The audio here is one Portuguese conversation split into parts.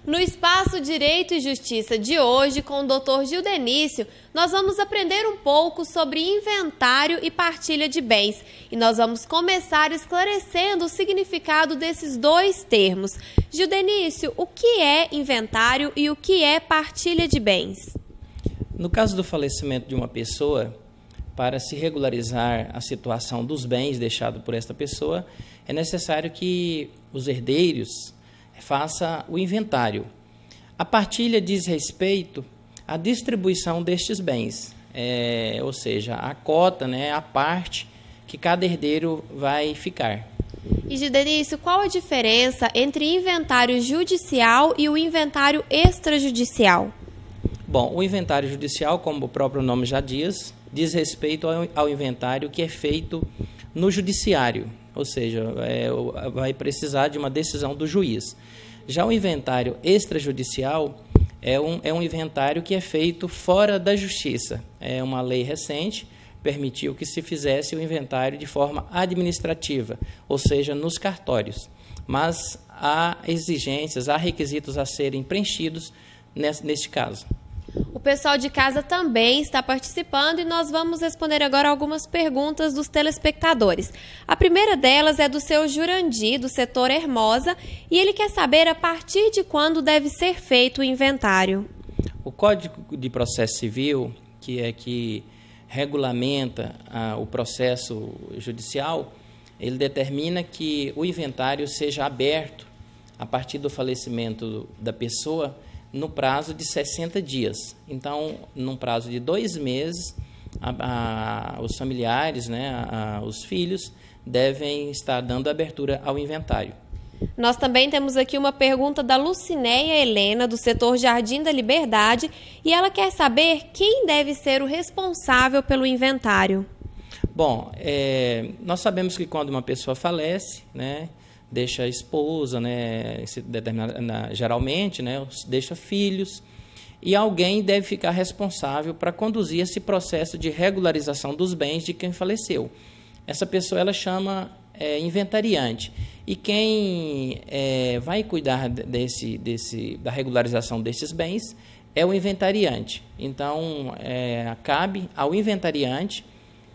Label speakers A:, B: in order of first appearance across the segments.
A: No Espaço Direito e Justiça de hoje, com o Dr. Gildenício, nós vamos aprender um pouco sobre inventário e partilha de bens. E nós vamos começar esclarecendo o significado desses dois termos. Gildenício, o que é inventário e o que é partilha de bens?
B: No caso do falecimento de uma pessoa, para se regularizar a situação dos bens deixados por esta pessoa, é necessário que os herdeiros faça o inventário. A partilha diz respeito à distribuição destes bens, ou seja, a cota, a parte que cada herdeiro vai ficar.
A: E, Gildenício, qual a diferença entre inventário judicial e o inventário extrajudicial?
B: Bom, o inventário judicial, como o próprio nome já diz respeito ao inventário que é feito no judiciário, ou seja, vai precisar de uma decisão do juiz. Já o inventário extrajudicial é um inventário que é feito fora da justiça. É uma lei recente, permitiu que se fizesse o inventário de forma administrativa, ou seja, nos cartórios. Mas há exigências, há requisitos a serem preenchidos neste caso.
A: O pessoal de casa também está participando e nós vamos responder agora algumas perguntas dos telespectadores. A primeira delas é do seu Jurandir, do setor Hermosa, e ele quer saber a partir de quando deve ser feito o inventário.
B: O Código de Processo Civil, que regulamenta o processo judicial, ele determina que o inventário seja aberto a partir do falecimento da pessoa no prazo de 60 dias. Então, num prazo de 2 meses, os familiares, os filhos, devem estar dando abertura ao inventário.
A: Nós também temos aqui uma pergunta da Lucinéia Helena, do setor Jardim da Liberdade, e ela quer saber quem deve ser o responsável pelo inventário.
B: Bom, nós sabemos que quando uma pessoa falece, deixa a esposa, geralmente, deixa filhos, e alguém deve ficar responsável para conduzir esse processo de regularização dos bens de quem faleceu. Essa pessoa ela chama inventariante, e quem vai cuidar da regularização desses bens é o inventariante. Então, cabe ao inventariante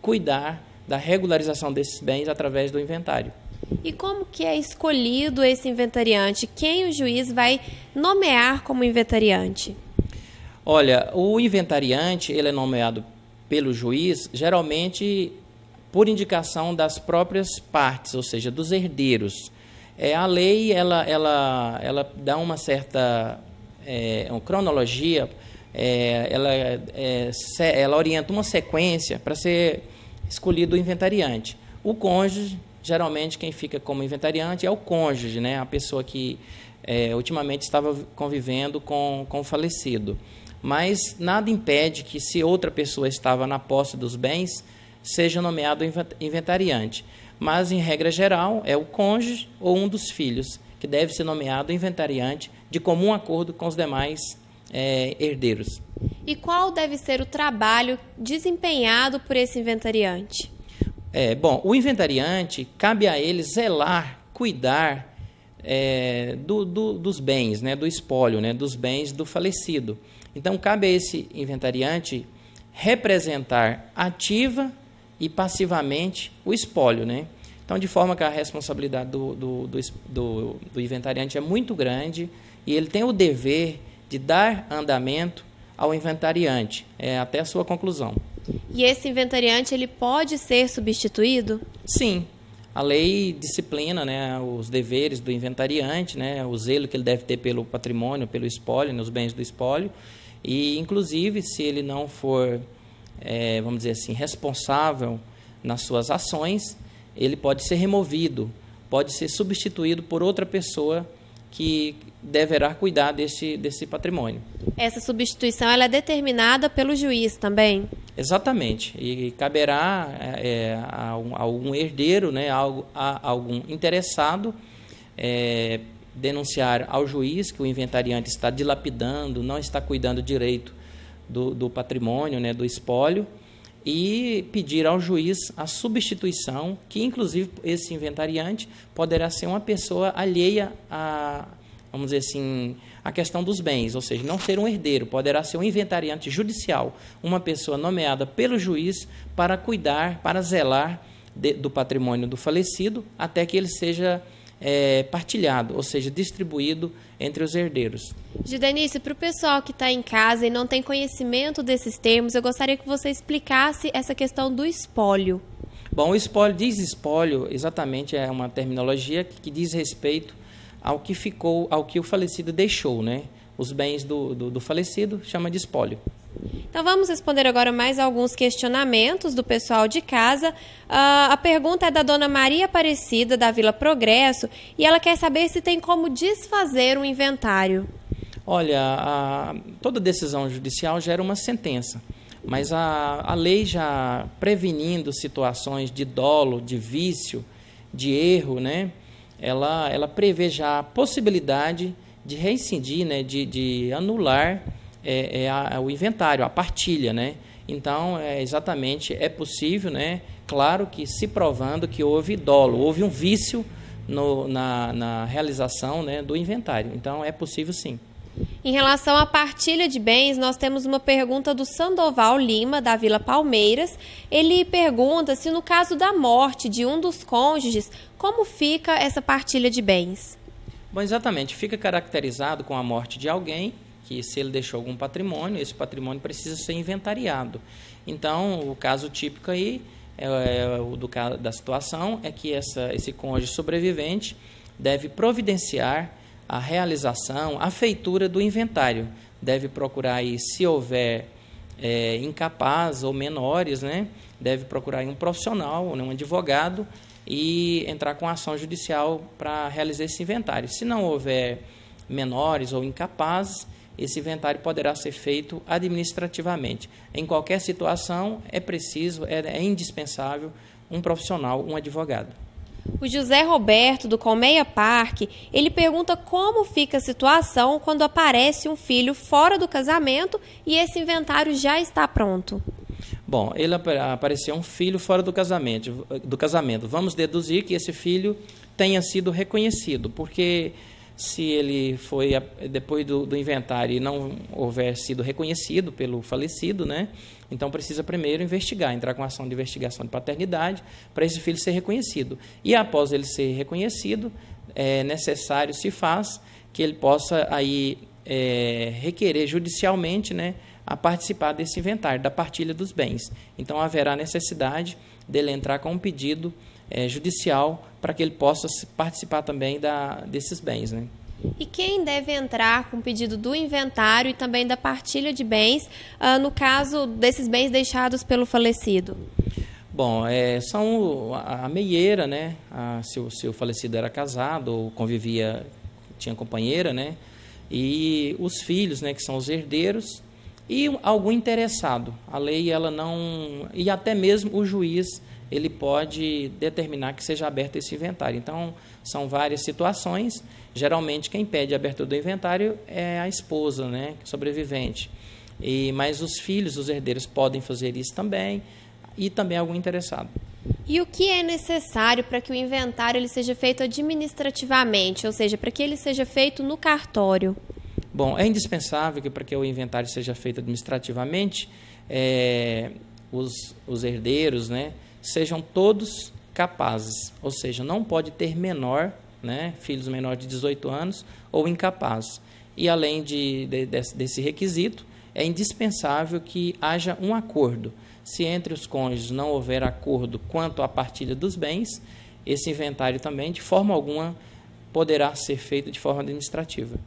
B: cuidar da regularização desses bens através do inventário.
A: E como que é escolhido esse inventariante? Quem o juiz vai nomear como inventariante?
B: Olha, o inventariante ele é nomeado pelo juiz, geralmente por indicação das próprias partes, ou seja, dos herdeiros. A lei ela dá uma certa uma cronologia, ela orienta uma sequência para ser escolhido o inventariante. O cônjuge, geralmente quem fica como inventariante é o cônjuge, a pessoa que ultimamente estava convivendo com o falecido. Mas nada impede que, se outra pessoa estava na posse dos bens, seja nomeado inventariante. Mas, em regra geral, é o cônjuge ou um dos filhos que deve ser nomeado inventariante de comum acordo com os demais herdeiros.
A: E qual deve ser o trabalho desempenhado por esse inventariante?
B: Bom, o inventariante, cabe a ele zelar, cuidar dos bens, do espólio, dos bens do falecido. Então, cabe a esse inventariante representar ativa e passivamente o espólio. Então, de forma que a responsabilidade do inventariante é muito grande e ele tem o dever de dar andamento ao inventariante até a sua conclusão.
A: E esse inventariante ele pode ser substituído?
B: Sim, a lei disciplina os deveres do inventariante, o zelo que ele deve ter pelo patrimônio, pelo espólio, os bens do espólio, e inclusive se ele não for, vamos dizer assim, responsável nas suas ações, ele pode ser removido, pode ser substituído por outra pessoa que deverá cuidar desse patrimônio.
A: Essa substituição ela é determinada pelo juiz também?
B: Exatamente, e caberá a algum herdeiro, a algum interessado, denunciar ao juiz que o inventariante está dilapidando, não está cuidando direito do patrimônio, do espólio, e pedir ao juiz a substituição, que inclusive esse inventariante poderá ser uma pessoa alheia vamos dizer assim, a questão dos bens, ou seja, não ser um herdeiro, poderá ser um inventariante judicial, uma pessoa nomeada pelo juiz para cuidar, para zelar do patrimônio do falecido até que ele seja partilhado, ou seja, distribuído entre os herdeiros.
A: Judenício, para o pessoal que está em casa e não tem conhecimento desses termos, eu gostaria que você explicasse essa questão do espólio.
B: Bom, o espólio exatamente é uma terminologia que diz respeito ao que ficou, ao que o falecido deixou, né? Os bens do falecido chama de espólio.
A: Então vamos responder agora mais alguns questionamentos do pessoal de casa. A pergunta é da dona Maria Aparecida, da Vila Progresso, e ela quer saber se tem como desfazer um inventário.
B: Olha, toda decisão judicial gera uma sentença, mas a lei já prevenindo situações de dolo, de vício, de erro, né? Ela prevê já a possibilidade de rescindir, né? de anular o inventário, a partilha, né? Então, exatamente, é possível, né? Claro que se provando que houve dolo, houve um vício na realização, né, do inventário. Então, é possível sim.
A: Em relação à partilha de bens, nós temos uma pergunta do Sandoval Lima, da Vila Palmeiras. Ele pergunta se no caso da morte de um dos cônjuges, como fica essa partilha de bens?
B: Bom, exatamente, fica caracterizado com a morte de alguém, que se ele deixou algum patrimônio, esse patrimônio precisa ser inventariado. Então, o caso típico aí, da situação, é que esse cônjuge sobrevivente deve providenciar a realização, a feitura do inventário. Deve procurar aí, se houver incapaz ou menores, né, deve procurar aí um profissional, né, um advogado, e entrar com ação judicial para realizar esse inventário. Se não houver menores ou incapazes, esse inventário poderá ser feito administrativamente. Em qualquer situação, é preciso, é indispensável um profissional, um advogado.
A: O José Roberto, do Colmeia Parque, ele pergunta como fica a situação quando aparece um filho fora do casamento e esse inventário já está pronto.
B: Bom, ele apareceu um filho fora do casamento. Vamos deduzir que esse filho tenha sido reconhecido, porque se ele foi, depois do inventário, e não houver sido reconhecido pelo falecido, né? Então precisa primeiro investigar, entrar com ação de investigação de paternidade para esse filho ser reconhecido. E após ele ser reconhecido, é necessário, se faz, que ele possa aí requerer judicialmente, né, a participar desse inventário, da partilha dos bens. Então haverá necessidade dele entrar com um pedido judicial para que ele possa participar também desses bens, né?
A: E quem deve entrar com o pedido do inventário e também da partilha de bens, no caso desses bens deixados pelo falecido?
B: Bom, são a meieira, né? Se o falecido era casado ou convivia, tinha companheira, né? E os filhos, né, que são os herdeiros, e algum interessado. A lei, ela não... E até mesmo o juiz, ele pode determinar que seja aberto esse inventário. Então, são várias situações. Geralmente, quem pede a abertura do inventário é a esposa, né, sobrevivente. Mas os filhos, os herdeiros, podem fazer isso também, e também algum interessado.
A: E o que é necessário para que o inventário ele seja feito administrativamente, ou seja, para que ele seja feito no cartório?
B: Bom, é indispensável que para que o inventário seja feito administrativamente, os herdeiros, né, sejam todos capazes, ou seja, não pode ter menor, né, filhos menores de 18 anos ou incapazes. E além desse requisito, é indispensável que haja um acordo. Se entre os cônjuges não houver acordo quanto à partilha dos bens, esse inventário também, de forma alguma, poderá ser feito de forma administrativa.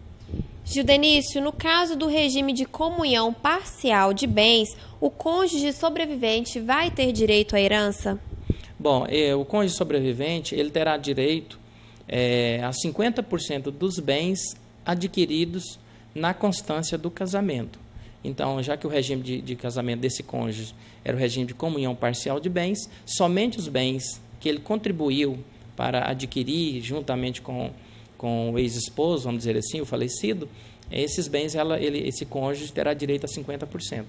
A: Judenício, no caso do regime de comunhão parcial de bens, o cônjuge sobrevivente vai ter direito à herança?
B: Bom, o cônjuge sobrevivente ele terá direito a 50% dos bens adquiridos na constância do casamento. Então, já que o regime de casamento desse cônjuge era o regime de comunhão parcial de bens, somente os bens que ele contribuiu para adquirir juntamente com o ex-esposo, vamos dizer assim, o falecido, esses bens, esse cônjuge terá direito a 50%.